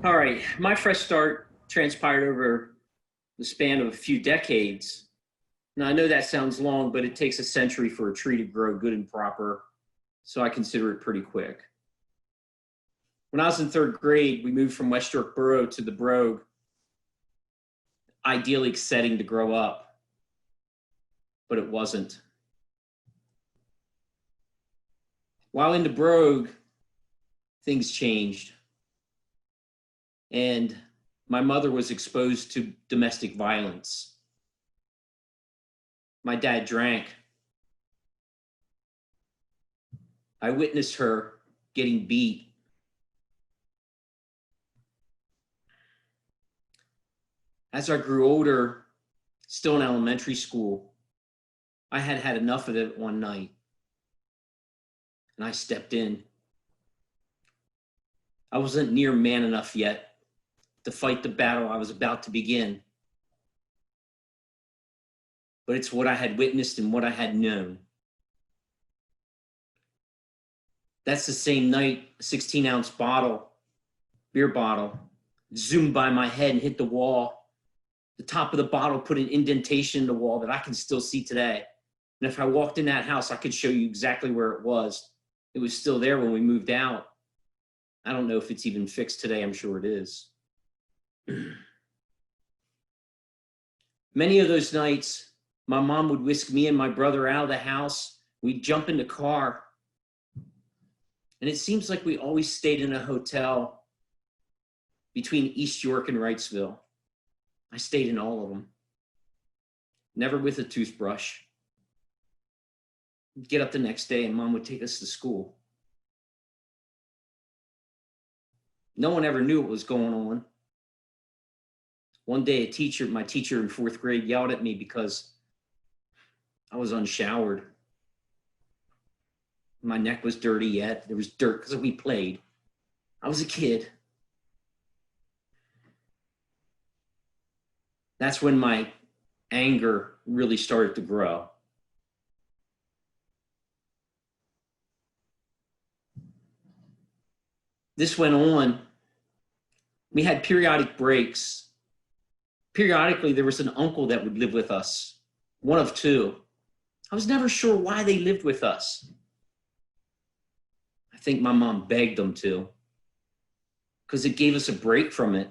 All right, my fresh start transpired over the span of a few decades. Now, I know that sounds long, but it takes a century for a tree to grow good and proper, so I consider it pretty quick. When I was in third grade, we moved from West York Borough to the Brogue, idyllic setting to grow up, but it wasn't. While in the Brogue, things changed. And my mother was exposed to domestic violence. My dad drank. I witnessed her getting beat. As I grew older, still in elementary school, I had had enough of it one night, and I stepped in. I wasn't near man enough yet to fight the battle I was about to begin. But it's what I had witnessed and what I had known. That's the same night, a 16-ounce beer bottle, zoomed by my head and hit the wall. The top of the bottle put an indentation in the wall that I can still see today. And if I walked in that house, I could show you exactly where it was. It was still there when we moved out. I don't know if it's even fixed today. I'm sure it is. Many of those nights, my mom would whisk me and my brother out of the house. We'd jump in the car. And it seems like we always stayed in a hotel between East York and Wrightsville. I stayed in all of them. Never with a toothbrush. We'd get up the next day and mom would take us to school. No one ever knew what was going on. One day, my teacher in fourth grade yelled at me because I was unshowered. My neck was dirty yet. There was dirt because we played. I was a kid. That's when my anger really started to grow. This went on. We had periodic breaks. Periodically, there was an uncle that would live with us, one of two. I was never sure why they lived with us. I think my mom begged them to, because it gave us a break from it.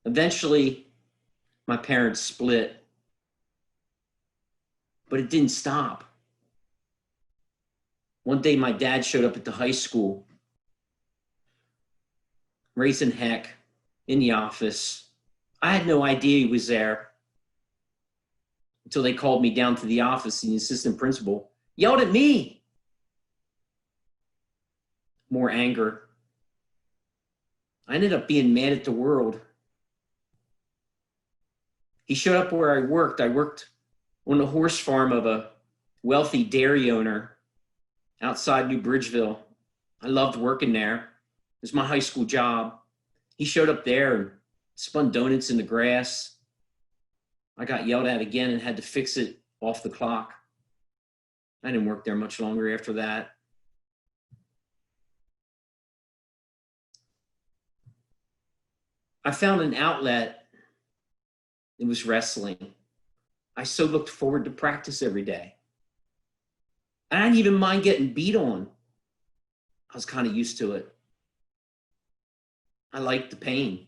Eventually, my parents split, but it didn't stop. One day, my dad showed up at the high school, raising heck in the office. I had no idea he was there until they called me down to the office, and the assistant principal yelled at me. More anger. I ended up being mad at the world. He showed up where I worked. I worked on the horse farm of a wealthy dairy owner outside New Bridgeville. I loved working there. It was my high school job. He showed up there and spun donuts in the grass. I got yelled at again and had to fix it off the clock. I didn't work there much longer after that. I found an outlet. It was wrestling. I so looked forward to practice every day. I didn't even mind getting beat on. I was kind of used to it. I liked the pain.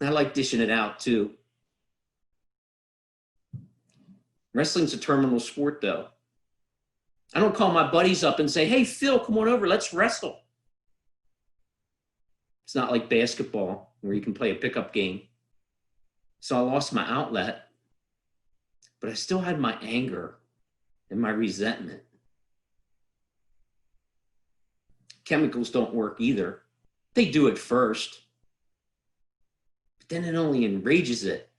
I like dishing it out too. Wrestling's a terminal sport though. I don't call my buddies up and say, hey, Phil, come on over, let's wrestle. It's not like basketball where you can play a pickup game. So I lost my outlet, but I still had my anger and my resentment. Chemicals don't work either. They do at first, but then it only enrages it.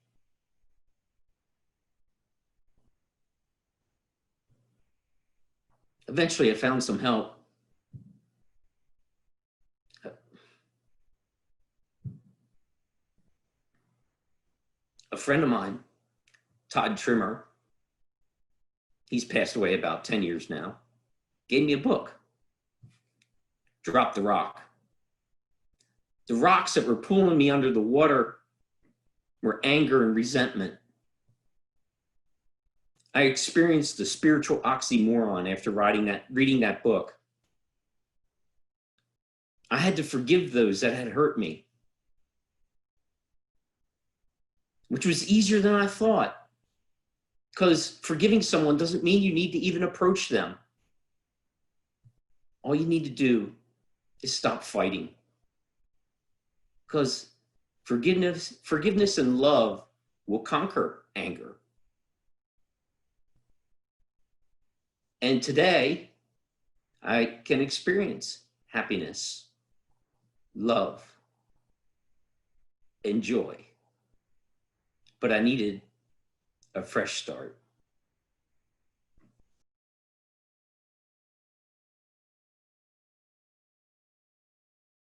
Eventually, I found some help. A friend of mine, Todd Trimmer, He's passed away about 10 years now. Gave me a book. Drop the Rock. The rocks that were pulling me under the water were anger and resentment. I experienced a spiritual oxymoron after reading that book. I had to forgive those that had hurt me, which was easier than I thought. Because forgiving someone doesn't mean you need to even approach them. All you need to do is stop fighting. Because forgiveness and love will conquer anger. And today, I can experience happiness, love, and joy. But I needed a fresh start.